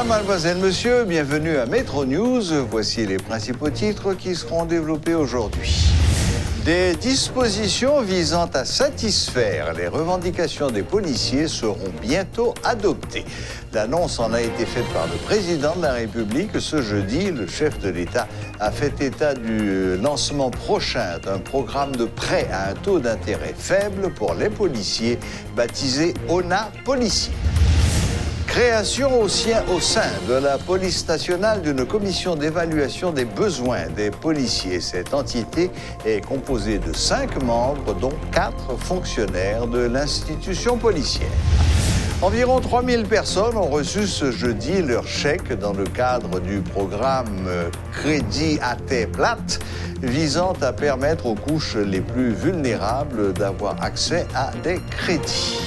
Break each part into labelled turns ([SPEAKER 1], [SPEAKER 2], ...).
[SPEAKER 1] Mesdames, Mademoiselles, Messieurs, bienvenue à Métro News. Voici les principaux titres qui seront développés aujourd'hui. Des dispositions visant à satisfaire les revendications des policiers seront bientôt adoptées. L'annonce en a été faite par le président de la République ce jeudi. Le chef de l'État a fait état du lancement prochain d'un programme de prêt à un taux d'intérêt faible pour les policiers, baptisé ONA Policier. Création au sein de la police nationale d'une commission d'évaluation des besoins des policiers. Cette entité est composée de 5 membres, dont 4 fonctionnaires de l'institution policière. Environ 3000 personnes ont reçu ce jeudi leur chèque dans le cadre du programme Crédit à tête plate, visant à permettre aux couches les plus vulnérables d'avoir accès à des crédits.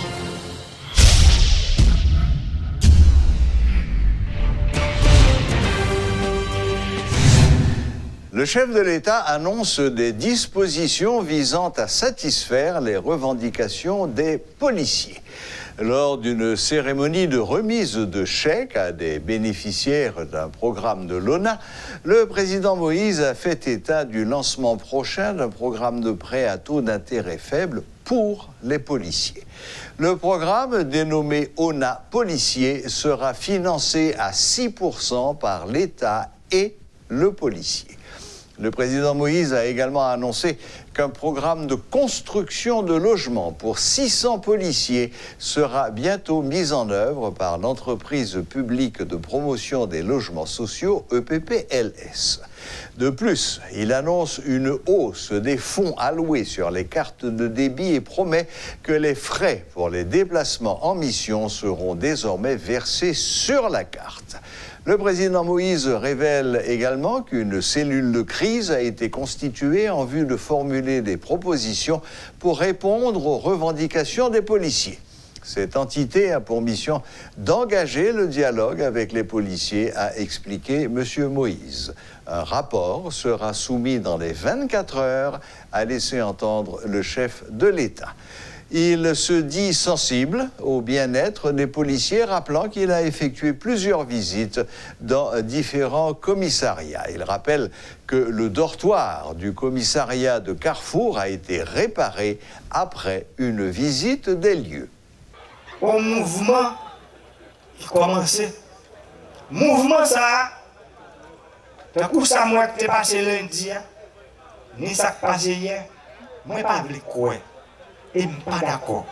[SPEAKER 1] Le chef de l'État annonce des dispositions visant à satisfaire les revendications des policiers. Lors d'une cérémonie de remise de chèques à des bénéficiaires d'un programme de l'ONA, le président Moïse a fait état du lancement prochain d'un programme de prêt à taux d'intérêt faible pour les policiers. Le programme, dénommé ONA Policier, sera financé à 6% par l'État et le policier. Le président Moïse a également annoncé qu'un programme de construction de logements pour 600 policiers sera bientôt mis en œuvre par l'entreprise publique de promotion des logements sociaux EPPLS. De plus, il annonce une hausse des fonds alloués sur les cartes de débit et promet que les frais pour les déplacements en mission seront désormais versés sur la carte. Le président Moïse révèle également qu'une cellule de crise a été constituée en vue de formuler des propositions pour répondre aux revendications des policiers. Cette entité a pour mission d'engager le dialogue avec les policiers, a expliqué M. Moïse. Un rapport sera soumis dans les 24 heures, a laissé entendre le chef de l'État. Il se dit sensible au bien-être des policiers, rappelant qu'il a effectué plusieurs visites dans différents commissariats. Il rappelle que le dortoir du commissariat de Carrefour a été réparé après une visite des lieux.
[SPEAKER 2] Au mouvement qui commençait, mouvement ça, d'un coup ça moi qui passé lundi, ni ça qui passé hier, moi pas voulu quoi. Et je ne suis pas d'accord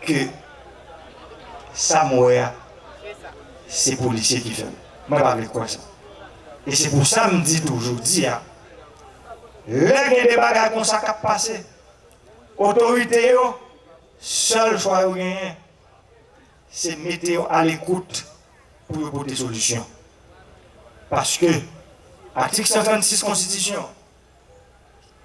[SPEAKER 2] que ça mourir, c'est les policiers qui font. Moi, je ne sais pas quoi ça. Et c'est pour ça que je me dis toujours, là, il y a des bagages comme ça qui passent. L'autorité, seul choix que gagner, c'est de mettre à l'écoute pour apporter des solutions. Parce que l'article 136 Constitution,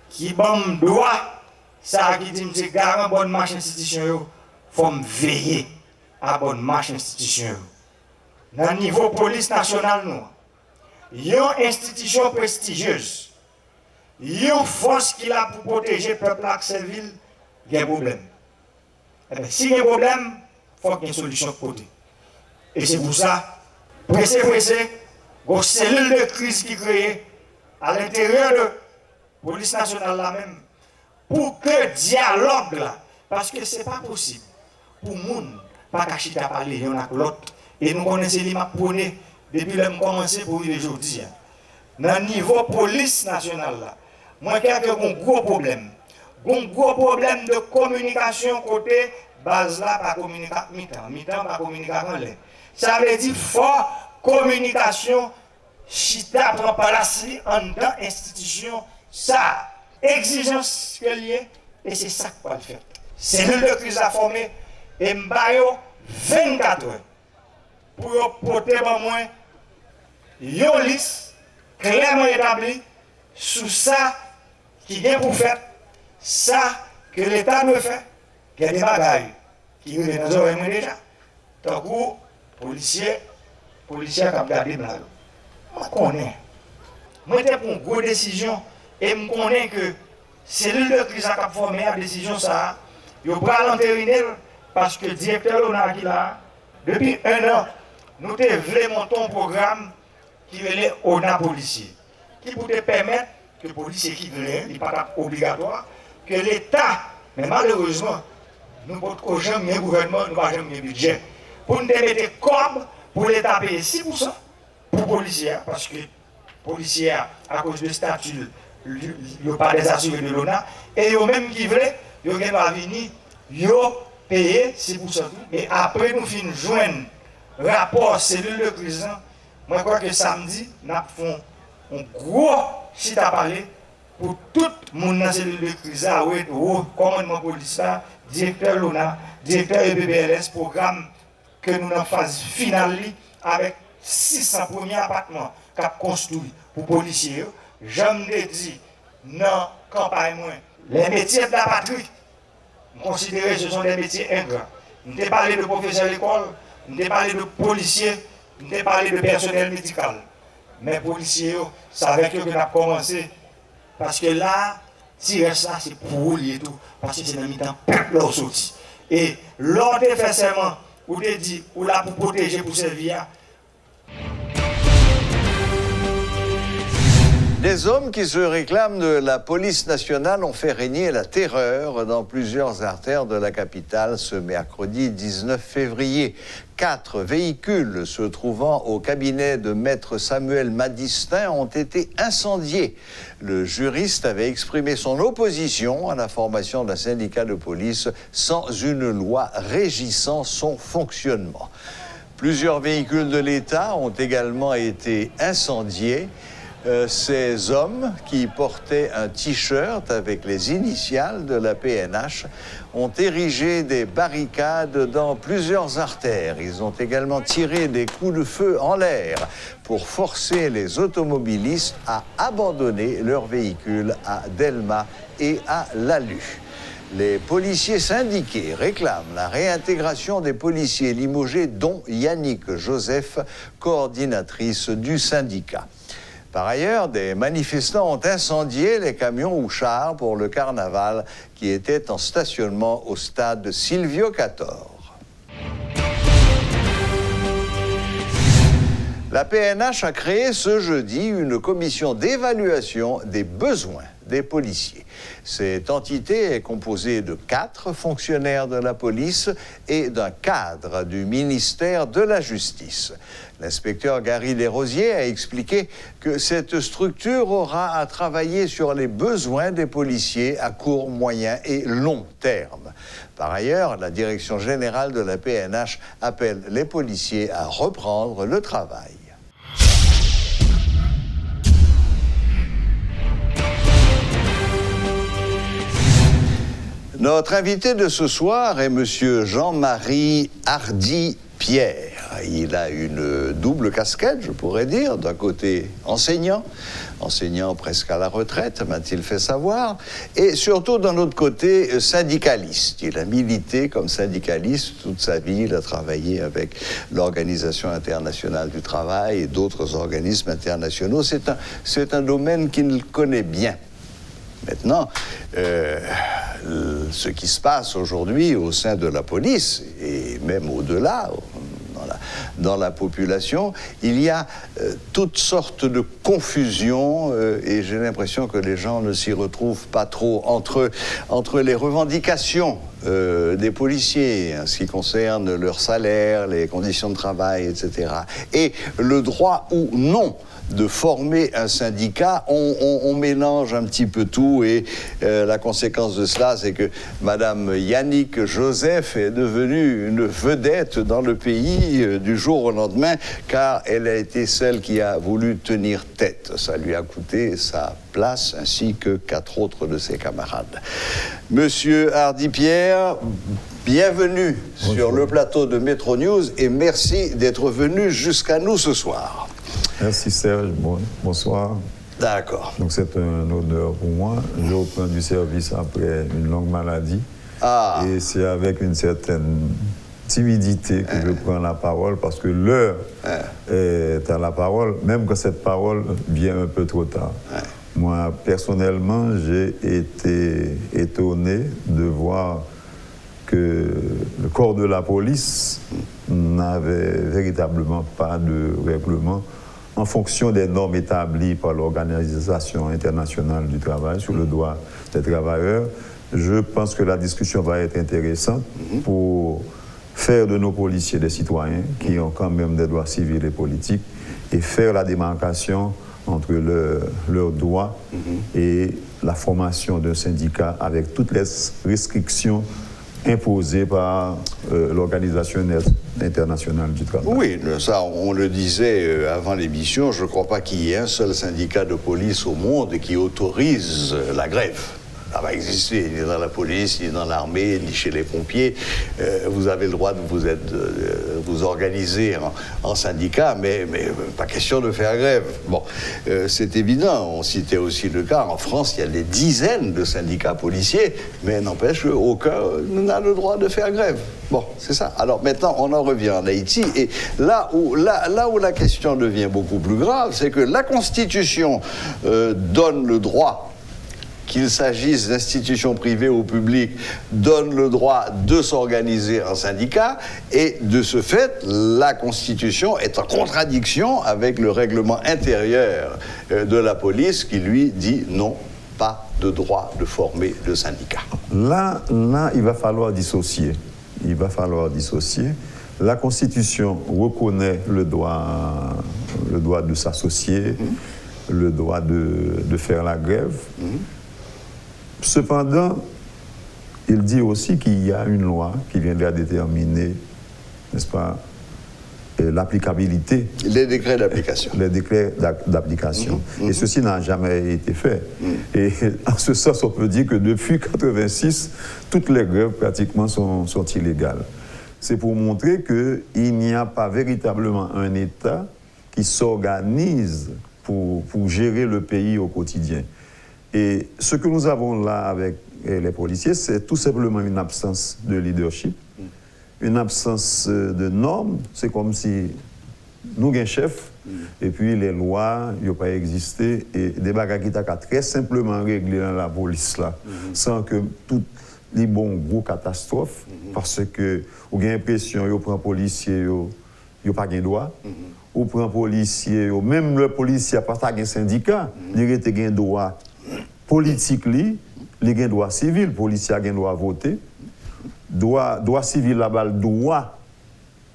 [SPEAKER 2] qui donne droit, ça qui dit que c'est garant bonne marche institution, il faut veiller à bonne marche institution. Dans le niveau police nationale, il y a une institution prestigieuse, il y a une force qui est là pour protéger le peuple à cette ville, il y a un problème. Et bien, s'il y a un problème, il faut qu'il y ait une solution de côté. Et c'est pour ça, pressé, il y a une cellule de crise qui est créée à l'intérieur de la police nationale là-même. Pour que le dialogue là, parce que ce n'est pas possible pour le monde, pas qu'à parler l'un avec l'autre. Et nous connaissons les maps depuis que nous commençons pour vivre aujourd'hui. Dans le niveau police nationale là, moi je crois qu'il y a un gros problème. Un gros problème de communication côté base là, pas communiquer mi-temps, pas communiquer en l'air. Ça veut dire fort communication, chita prend place en dans l'institution, ça. Exigence que liée, et c'est ça qu'on va faire. Cellule de crise à former, et m'bayo 24 heures pour porter au moins une liste clairement établie sur ça qui vient pour faire, ça que l'État doit faire, qu'il y a des bagailles qui viennent dans les oreilles déjà. Donc, policiers qui ont gardé blanc. Moi, je connais. Moi, je pour une grosse décision. Et je connais que c'est le crise qui a formé la décision, ça, il va l'entériner parce que le directeur qui là, depuis 1 an, nous voulons monter un programme qui est ONA policier, qui pourrait permettre que les policiers qui veulent, il n'est pas obligatoire, que l'État, mais malheureusement, nous n'avons jamais un gouvernement, nous n'avons jamais un budget, pour nous mettre comme pour l'État payer 6% pour les policiers, parce que les policiers, à cause du statut, il n'y a pas des assurés de l'ONA, et eux même qui veulent, ils vont venir, ils payer 6%. Et après, nous finissons joindre rapport cellule de prison. Moi, je crois que samedi, nous avons un gros site à parler pour tout le monde dans la cellule de prison, au commandement policier, directeur LONA, directeur EBBLS, programme que nous avons en phase finale avec 600 premiers appartements qu'on a construits pour les policiers. J'aime dit dans la campagne, les métiers de la patrie, considérés que ce sont des métiers ingrats. Nous avons parlé de professeurs d'école, nous avons parlé de policiers, nous avons parlé de personnel médical. Mais les policiers, c'est avec eux que nous avons commencé. Parce que là, tirer ça, c'est pour lui et tout. Parce que c'est dans le temps, peuple là sorti. Et l'ordre de faire serment, ou de dire, ou là pour protéger, pour servir.
[SPEAKER 1] Des hommes qui se réclament de la police nationale ont fait régner la terreur dans plusieurs artères de la capitale ce mercredi 19 février. 4 véhicules se trouvant au cabinet de maître Samuel Madistin ont été incendiés. Le juriste avait exprimé son opposition à la formation d'un syndicat de police sans une loi régissant son fonctionnement. Plusieurs véhicules de l'État ont également été incendiés. Ces hommes qui portaient un t-shirt avec les initiales de la PNH ont érigé des barricades dans plusieurs artères. Ils ont également tiré des coups de feu en l'air pour forcer les automobilistes à abandonner leurs véhicules à Delma et à Lalu. Les policiers syndiqués réclament la réintégration des policiers limogés, dont Yannick Joseph, coordinatrice du syndicat. Par ailleurs, des manifestants ont incendié les camions ou chars pour le carnaval qui étaient en stationnement au stade Silvio Cator. La PNH a créé ce jeudi une commission d'évaluation des besoins des policiers. Cette entité est composée de 4 fonctionnaires de la police et d'un cadre du ministère de la Justice. L'inspecteur Gary Desrosiers a expliqué que cette structure aura à travailler sur les besoins des policiers à court, moyen et long terme. Par ailleurs, la direction générale de la PNH appelle les policiers à reprendre le travail. Notre invité de ce soir est M. Jean-Marie Hardy-Pierre. Il a une double casquette, je pourrais dire. D'un côté, enseignant presque à la retraite, m'a-t-il fait savoir, et surtout d'un autre côté, syndicaliste. Il a milité comme syndicaliste toute sa vie. Il a travaillé avec l'Organisation internationale du travail et d'autres organismes internationaux. C'est un domaine qu'il connaît bien. Maintenant, ce qui se passe aujourd'hui au sein de la police, et même au-delà, dans la population, il y a toutes sortes de confusions et j'ai l'impression que les gens ne s'y retrouvent pas trop entre les revendications des policiers en ce qui concerne leur salaire, les conditions de travail, etc. et le droit ou non de former un syndicat. On mélange un petit peu tout et la conséquence de cela, c'est que Madame Yannick Joseph est devenue une vedette dans le pays du jour au lendemain, car elle a été celle qui a voulu tenir tête. Ça lui a coûté sa place, ainsi que 4 autres de ses camarades. Monsieur Hardy-Pierre, bienvenue sur le plateau de Metro News et merci d'être venu jusqu'à nous ce soir.
[SPEAKER 3] Merci Serge, bonsoir.
[SPEAKER 1] D'accord.
[SPEAKER 3] Donc c'est un honneur pour moi. Je reprends du service après une longue maladie.
[SPEAKER 1] Ah.
[SPEAKER 3] Et c'est avec une certaine timidité que je prends la parole parce que l'heure est à la parole, même quand cette parole vient un peu trop tard. Moi, personnellement, j'ai été étonné de voir que le corps de la police n'avait véritablement pas de règlement en fonction des normes établies par l'Organisation internationale du travail sur le droit des travailleurs. Je pense que la discussion va être intéressante pour faire de nos policiers des citoyens qui ont quand même des droits civils et politiques et faire la démarcation entre leurs droits et la formation d'un syndicat avec toutes les restrictions imposées par l'Organisation internationale du travail.
[SPEAKER 1] Oui, ça, on le disait avant l'émission, je ne crois pas qu'il y ait un seul syndicat de police au monde qui autorise la grève. Ça va exister, ni dans la police, ni dans l'armée, ni chez les pompiers. Vous avez le droit de vous organiser en syndicat, mais pas question de faire grève. Bon, c'est évident. On citait aussi le cas, en France, il y a des dizaines de syndicats policiers, mais n'empêche, aucun n'a le droit de faire grève. Bon, c'est ça. Alors maintenant, on en revient en Haïti, et là où la question devient beaucoup plus grave, c'est que la Constitution donne le droit, qu'il s'agisse d'institutions privées ou publiques, donne le droit de s'organiser en syndicat, et de ce fait, la Constitution est en contradiction avec le règlement intérieur de la police qui lui dit non, pas de droit de former de syndicat.
[SPEAKER 3] Là, il va falloir dissocier. La Constitution reconnaît le droit de s'associer, le droit de faire la grève. Cependant, il dit aussi qu'il y a une loi qui viendra déterminer, n'est-ce pas, l'applicabilité.
[SPEAKER 1] Les décrets d'application.
[SPEAKER 3] Les décrets d'application. Et ceci n'a jamais été fait. Et en ce sens, on peut dire que depuis 1986, toutes les grèves pratiquement sont illégales. C'est pour montrer qu'il n'y a pas véritablement un État qui s'organise pour gérer le pays au quotidien. Et ce que nous avons là avec les policiers, c'est tout simplement une absence de leadership, une absence de normes. C'est comme si nous avons un chef, et puis les lois n'ont pas existé, et des bagages qui sont très simplement réglés dans la police là, sans que toutes les bons gros catastrophes, parce que vous avez l'impression que vous prenez un policier, vous n'avez pas de droit. Vous prenez un policier, même le policier n'a pas de syndicat, il a un droit politique, il a un droit civil, le policier a un droit à voter. Droit civil, là-bas, le droit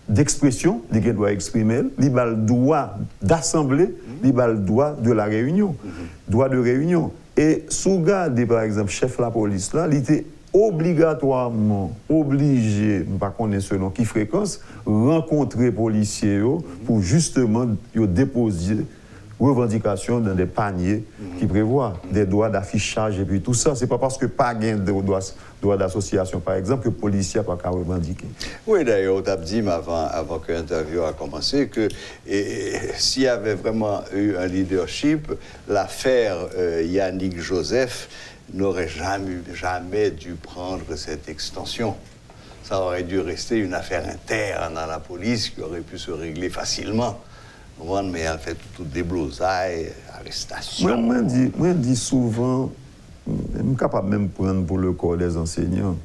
[SPEAKER 3] d'expression, il a un droit à exprimer, il a le droit d'assembler, il a le droit de la réunion, droit de réunion. Et sous garde, par exemple, chef de la police, là, il était obligatoirement obligé, je ne sais pas selon qui fréquence, rencontrer les policiers pour justement déposer revendications dans des paniers qui prévoient des droits d'affichage et puis tout ça. C'est pas parce que pas gain de droit d'association, par exemple, que le policier n'a pas qu'à revendiquer.
[SPEAKER 1] Oui, d'ailleurs, Tabdim, avant que l'interview a commencé, que s'il y avait vraiment eu un leadership, l'affaire Yannick Joseph n'aurait jamais dû prendre cette extension. Ça aurait dû rester une affaire interne à la police qui aurait pu se régler facilement. Mais elle fait tout déblousailles, arrestations.
[SPEAKER 3] Moi, je dis souvent, je suis capable même de prendre pour le corps des enseignants.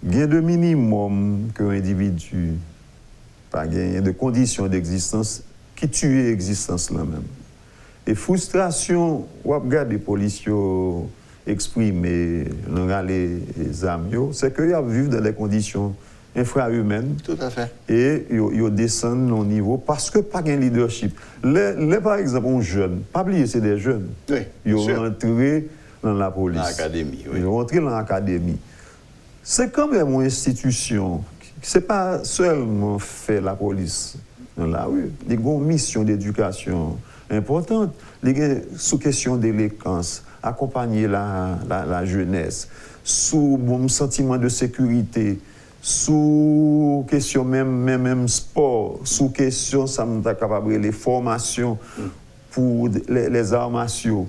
[SPEAKER 3] Il y a de minimum qu'un individu, pas gagné de conditions d'existence qui tue l'existence là-même. Et frustration, on regarde les policiers exprimer dans les âmes, c'est qu'ils vivent dans des conditions infrahumaines.
[SPEAKER 1] Tout à fait.
[SPEAKER 3] Et ils descendent au niveau parce que pas de leadership. Par exemple, un jeune, pas oublier, c'est des jeunes.
[SPEAKER 1] Oui,
[SPEAKER 3] ils sont rentrés dans la police.
[SPEAKER 1] Dans l'académie, oui.
[SPEAKER 3] Ils sont rentrés dans l'académie. C'est quand même une institution. Ce n'est pas seulement fait la police dans la rue. Il y a une mission d'éducation importante. Il y a sous question d'éloquence, accompagner la jeunesse, sous bon sentiment de sécurité, sous question même sport, sous question, ça me capable les formations pour les arts martiaux.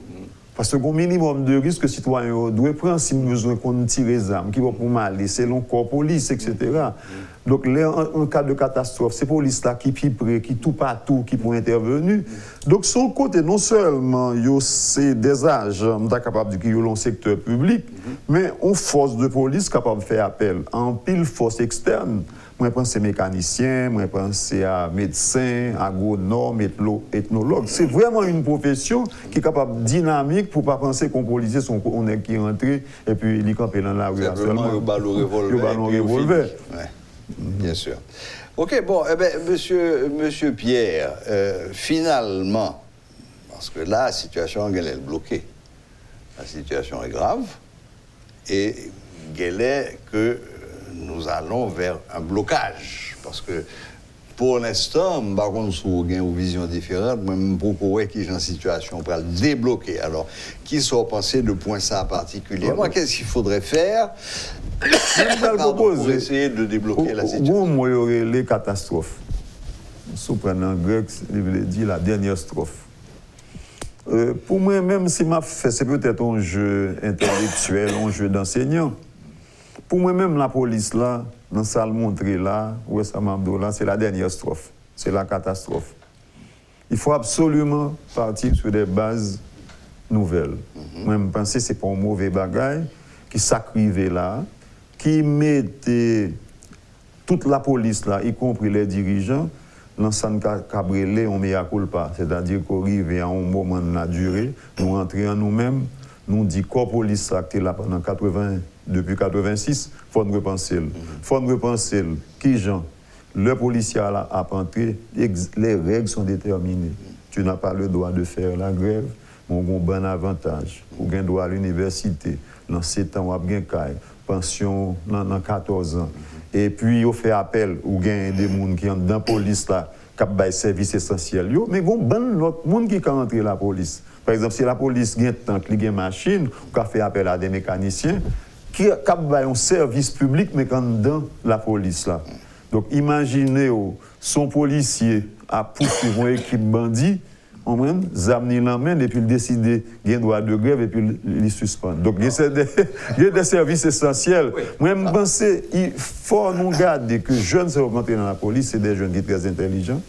[SPEAKER 3] Parce qu'au minimum de risque que les citoyens doivent prendre si besoin qu'on tire les armes, qui vont pour mal, c'est long corps police, etc. Donc, en cas de catastrophe, c'est la police là qui est prêt, qui tout partout, qui peut intervenir. Donc, son côté, non seulement, c'est des agents capables de dire dans le secteur public, mais une force de police capable de faire appel à une pile force externe. Moi, je pense à mécaniciens, moi, je pense à médecins, agronomes, ethnologues. C'est vraiment une profession qui est capable dynamique pour ne pas penser qu'on policier, on est qui est rentré et puis il est campé dans la rue.
[SPEAKER 1] Simplement, le ballon revolver. Bien sûr. OK, bon, eh bien, monsieur Pierre, finalement, parce que là, la situation elle est bloquée. La situation est grave et elle est que nous allons vers un blocage. Parce que pour l'instant, par contre, si vous avez une vision différente, même pourquoi qui est en situation pour le débloquer. Alors, qui sont pensés de point ça particulièrement? Qu'est-ce qu'il faudrait faire pour essayer de débloquer la situation?
[SPEAKER 3] Moi, il y aurait les catastrophes. Si vous prenez en grec, il veut dire la dernière strophe. Pour moi, même si m'a fait, c'est peut-être un jeu intellectuel, un jeu d'enseignant. Pour moi-même, la police, là, dans ça le montrer là, c'est la dernière strophe. C'est la catastrophe. Il faut absolument partir sur des bases nouvelles. Moi, je pense que ce n'est pas un mauvais bagage qui s'acrivait là, qui mettait toute la police là, y compris les dirigeants, dans San Cabrélé, on met à culpa. C'est-à-dire qu'on arrive à un moment de la durée, nous rentrons en nous-mêmes, nous disons que la police a été là pendant 80 depuis 86, il faut nous repenser. Il faut nous repenser qui gens, le policier a entré, les règles sont déterminées. Tu n'as pas le droit de faire la grève, mais on a un bon avantage. Tu as le droit à l'université, dans 7 ans, on a une pension dans 14 ans. Et puis, on fait appel, ou gain des gens qui sont dans la police, là, qui ont des services essentiels. Mais il y a d'autres gens qui ont entré la police. Par exemple, si la police a un tank, une machine, on fait appel à des mécaniciens, qui ont un service public, mais dans la police. Là. Donc, imaginez, son policier a poursuivi une équipe bandit, on l'emmène et puis il décide qu'il y a un droit de grève et puis il suspend. Donc, il y a des services essentiels. Oui. Moi, je pense qu'il faut nous garder que les jeunes qui sont rentrés dans la police, c'est des jeunes qui sont très intelligents.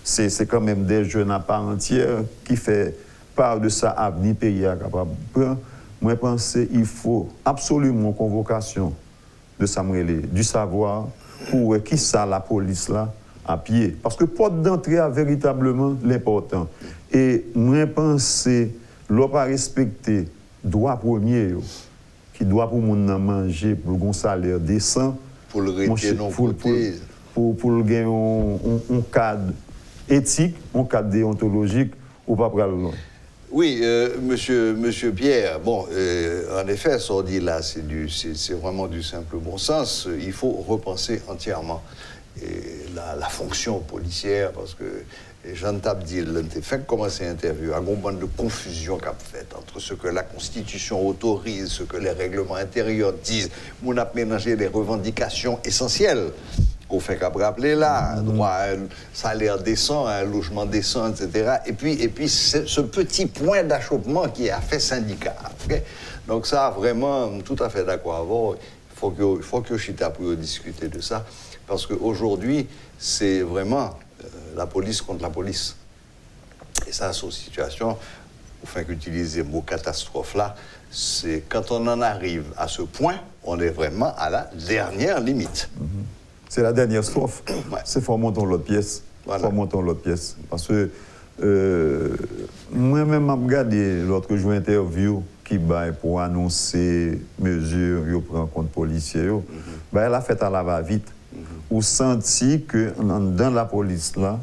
[SPEAKER 3] C'est quand même des jeunes à part entière qui font part de sa avenir pays capable de prendre. Moi, je pense qu'il faut absolument une convocation de Samuel, du savoir, pour qui ça la police là à pied. Parce que porte d'entrée a véritablement l'important. Et moi, je pense que l'on pas respecter droit premier, qui doit pour mon manger, pour un salaire décent,
[SPEAKER 1] pour le retirer non côté.
[SPEAKER 3] Pour le gagner un cadre éthique, un cadre déontologique, ou pas pour aller loin.
[SPEAKER 1] Oui, monsieur Pierre, bon, en effet, ce qu'on dit là, c'est vraiment du simple bon sens. Il faut repenser entièrement la fonction policière, parce que Jean Tabdil, fait commencer l'interview, à un bande de confusion qu'a faite entre ce que la Constitution autorise, ce que les règlements intérieurs disent. On a mélangé les revendications essentielles. Qu'on fait qu'à rappeler là, droit à un salaire décent, à un logement décent, etc. Et puis ce petit point d'achoppement qui a fait syndicat. Okay? Donc ça, vraiment, tout à fait d'accord avec vous. Il faut que Chita puisse discuter de ça, parce qu'aujourd'hui, c'est vraiment la police contre la police. Et ça, c'est une situation, enfin qu'utiliser le mot catastrophe là, c'est quand on en arrive à ce point, on est vraiment à la dernière limite.
[SPEAKER 3] C'est la dernière strophe.
[SPEAKER 1] Ouais.
[SPEAKER 3] C'est faut monter l'autre pièce.
[SPEAKER 1] Voilà.
[SPEAKER 3] Faut monter l'autre pièce. Parce que moi-même, j'ai regardé l'autre jour interview qui baille pour annoncer mesures yo prend contre policiers. Elle a fait à la va-vite. Ou senti que dans la police là,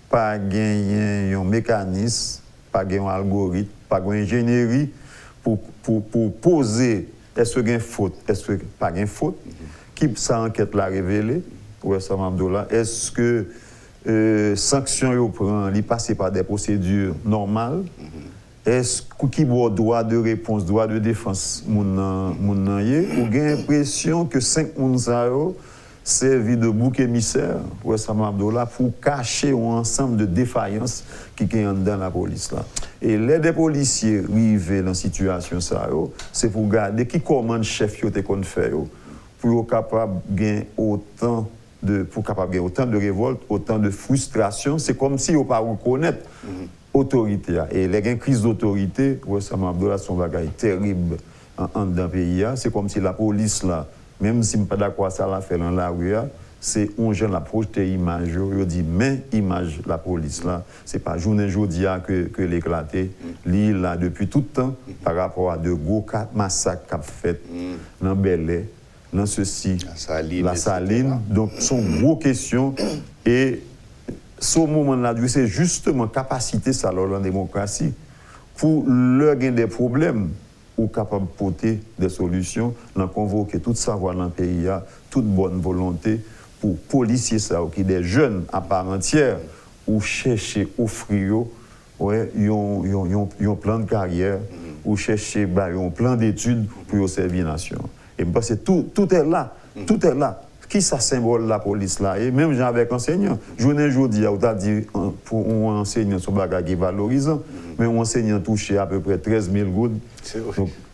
[SPEAKER 3] pas gagner un mécanisme, pas gagner un algorithme, pas gagner ingénierie pour poser est-ce qu'il y a une faute, est-ce qu'il n'y a pas de faute. Qui ça enquête l'a révélé, professeur Abdoula, est-ce que sanctions yo prend, li passe par des procédures normales? Est-ce qu'il y a droit de réponse, droit de défense moun yé, ou gen l'impression que 5 moun sa yo servi de bouc émissaire, professeur Abdoula, pour cacher un ensemble de défaillances qui est dans la police là. Et les policiers arrivés dans cette situation ça yo, c'est pour garder qui commande chef yo te kon fait yo. Pour être capable de gagner autant pour capable autant de révolte, autant de frustration. C'est comme si on ne pas reconnaître l'autorité. Et les gains crise d'autorité, récemment, Abdoulaye son bagage terrible dans le pays. C'est comme si la police, là, même si je ne suis pas d'accord ça l'a fait dans la rue, c'est un jeune la projeté image, il dit mais image la police là, c'est pas journée aujourd'hui que l'éclaté, l'île là depuis tout le temps par rapport à de gros massacres qu'a fait dans Bel-Air, dans ceci, la Saline, donc sont gros questions et ce moment-là, c'est justement capacité ça la démocratie pour leur gagner des problèmes ou capable de porter des solutions, dans convoquer tout savoir dans le pays, toute bonne volonté pour policiers ça qui des jeunes à part entière ou chercher offrir un plan de carrière ou chercher un plan d'études pour servir la nation. Et je pense que tout est là, tout est là. Qui ça symbole la police là et même avec enseignants journée aujourd'hui on t'a dit pour un enseignant son bagage qui est valorisant mais un enseignant touché à peu près 13 000 gouttes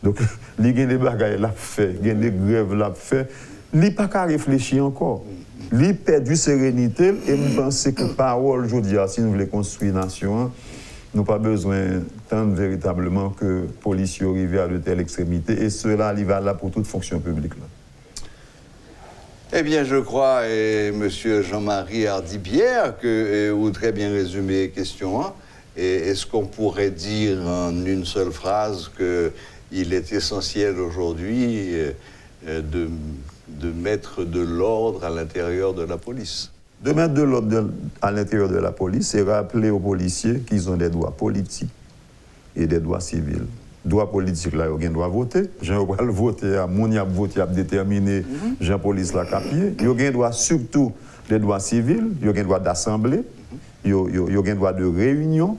[SPEAKER 3] donc il y a des bagages l'a fait il y a des grèves l'a fait il pas qu'à réfléchir encore il perdu sérénité et je pense que parole aujourd'hui si nous voulons construire nation nous pas besoin tant véritablement que policiers arrivent à de telles extrémités et cela il va là pour toute fonction publique là.
[SPEAKER 1] Eh bien, je crois, M. Jean-Marie Hardy-Pierre, que vous très bien résumé la question. Et est-ce qu'on pourrait dire en une seule phrase qu'il est essentiel aujourd'hui de mettre de l'ordre à l'intérieur de la police?
[SPEAKER 3] De mettre de l'ordre à l'intérieur de la police, c'est rappeler aux policiers qu'ils ont des droits politiques et des droits civils. Droit politique là, il y a droit voter. Jean va le voter, mon y a voté, a déterminé, Jean police la capier. Il y a droit surtout des droits civils, il y a droit d'assemblée, il y a droit de réunion.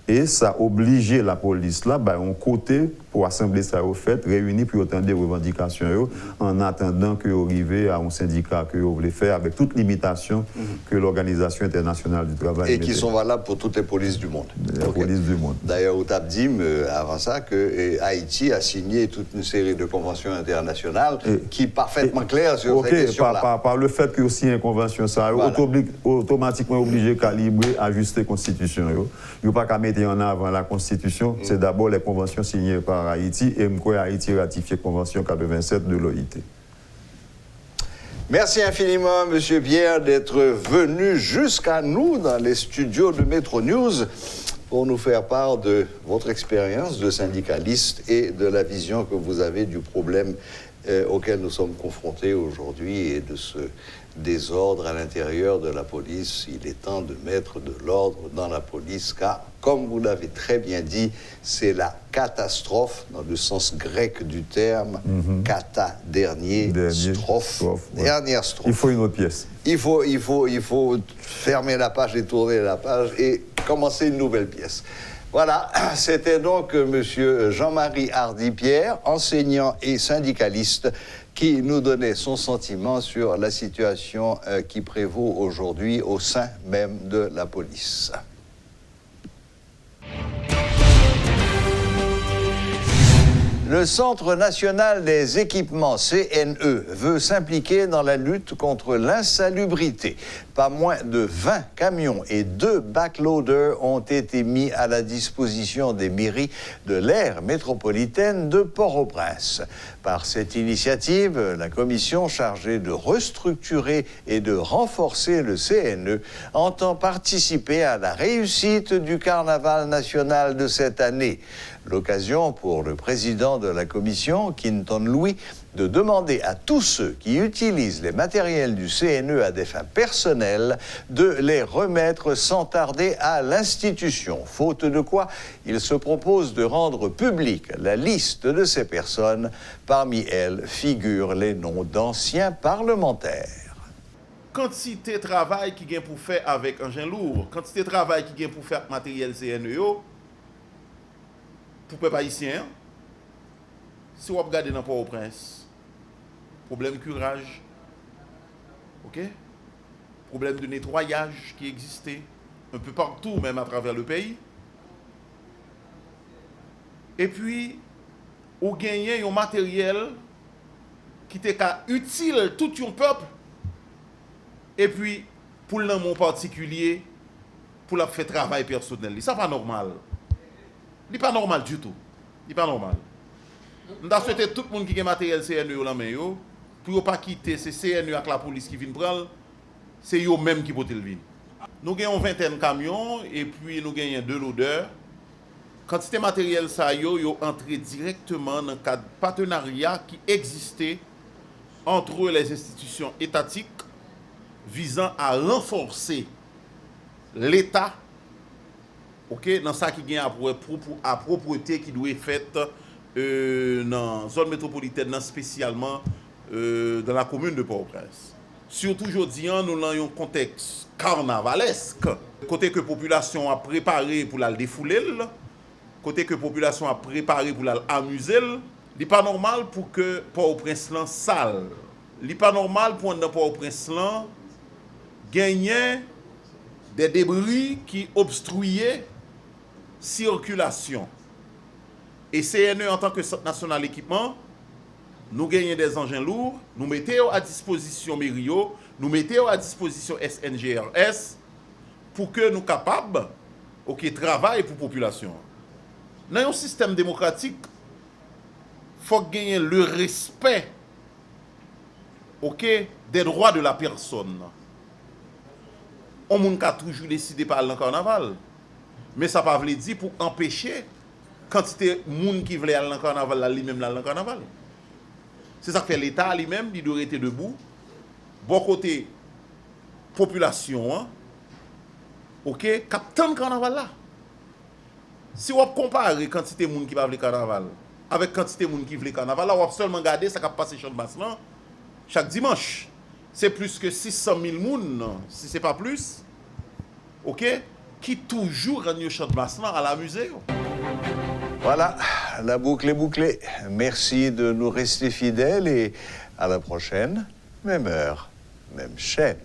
[SPEAKER 3] Et ça obligeait la police là, un côté pour assembler ça au fait, réunir pour autant des revendications en attendant que arrive à un syndicat que vous voulez faire avec toute limitation que l'Organisation internationale du travail.
[SPEAKER 1] Et qui sont valables pour toutes les polices du monde.
[SPEAKER 3] Les polices du monde.
[SPEAKER 1] D'ailleurs, vous avez dit avant ça que Haïti a signé toute une série de conventions internationales qui sont parfaitement claires sur ces questions-là.
[SPEAKER 3] Par le fait que aussi une convention, ça automatiquement obligé de calibrer, ajuster la Constitution. Il n'y a pas qu'à mettre en avant la Constitution, c'est d'abord les conventions signées par Haïti et Haïti ratifié la Convention 87 de l'OIT.
[SPEAKER 1] Merci infiniment, M. Pierre, d'être venu jusqu'à nous dans les studios de Metro News pour nous faire part de votre expérience de syndicaliste et de la vision que vous avez du problème auquel nous sommes confrontés aujourd'hui et de ce désordre à l'intérieur de la police. Il est temps de mettre de l'ordre dans la police car, comme vous l'avez très bien dit, c'est la catastrophe dans le sens grec du terme. Kata, dernier strophe. Dernière strophe.
[SPEAKER 3] Il faut une autre pièce.
[SPEAKER 1] Il faut fermer la page et tourner la page et commencer une nouvelle pièce. Voilà, c'était donc M. Jean-Marie Hardy-Pierre, enseignant et syndicaliste, qui nous donnait son sentiment sur la situation qui prévaut aujourd'hui au sein même de la police. Le Centre national des équipements, CNE, veut s'impliquer dans la lutte contre l'insalubrité. Pas moins de 20 camions et 2 backloaders ont été mis à la disposition des mairies de l'aire métropolitaine de Port-au-Prince. Par cette initiative, la commission chargée de restructurer et de renforcer le CNE entend participer à la réussite du carnaval national de cette année. L'occasion pour le président de la commission, Quinton Louis, de demander à tous ceux qui utilisent les matériels du CNE à des fins personnelles de les remettre sans tarder à l'institution. Faute de quoi, il se propose de rendre publique la liste de ces personnes. Parmi elles figurent les noms d'anciens parlementaires.
[SPEAKER 4] Quantité de travail qui vient pour faire avec engin lourd, quantité de travail qui vient pour faire matériel CNE, pour les peuple haïtien, si vous regardez dans Port-au-Prince, problème curage, ok? Problème de nettoyage qui existait un peu partout, même à travers le pays. Et puis, vous gagnez un matériel qui était utile tout un peuple et puis, pour l'homme en particulier, pour la faire travail personnel. Ça pas normal. C'est pas normal du tout. C'est pas normal. Nous avons souhaité tout le monde qui a matériel CNE dans la main, pour ne pas quitter ces CNE avec la police qui vient prendre, c'est eux-mêmes qui peuvent le venir. Nous avons une vingtaine de camions et puis nous avons 2 loaders. Quantité matériel ça yo entré directement dans le cadre de partenariat qui existait entre les institutions étatiques visant à renforcer l'État, dans ça qui gagne à propreté qui doit être faite dans la zone métropolitaine, spécialement dans la commune de Port-au-Prince. Surtout aujourd'hui, nous avons un contexte carnavalesque, côté que la population a préparé pour la défouler, côté que la population a préparé pour l'amuser. Ce n'est pas normal pour que Port-au-Prince soit sale. Ce n'est pas normal pour que Port-au-Prince gagne des débris qui obstruaient la circulation. Et CNE, en tant que Centre national d'équipement, nous gagnons des engins lourds, nous mettons à disposition Mério, nous mettons à disposition SNGRS pour que nous soyons capables de travailler pour la population. Dans un système démocratique, il faut gagner le respect des droits de la personne. On a toujours décidé par le carnaval. Mais ça ne veut pas dire pour empêcher quantité de gens qui veulent aller dans le carnaval, lui-même dans le carnaval. C'est ça que fait l'État lui-même, il doit être debout. Bon côté population, captant le carnaval là. Si on compare la quantité de gens qui veulent le carnaval avec la quantité de gens qui veulent le carnaval, là, on va seulement regarder ça qui passe sur le bassin chaque dimanche. C'est plus que 600 000 personnes, si ce n'est pas plus, qui toujours gagnent champ de bassin à la musée.
[SPEAKER 1] Voilà, la boucle est bouclée. Merci de nous rester fidèles et à la prochaine, même heure, même chaîne.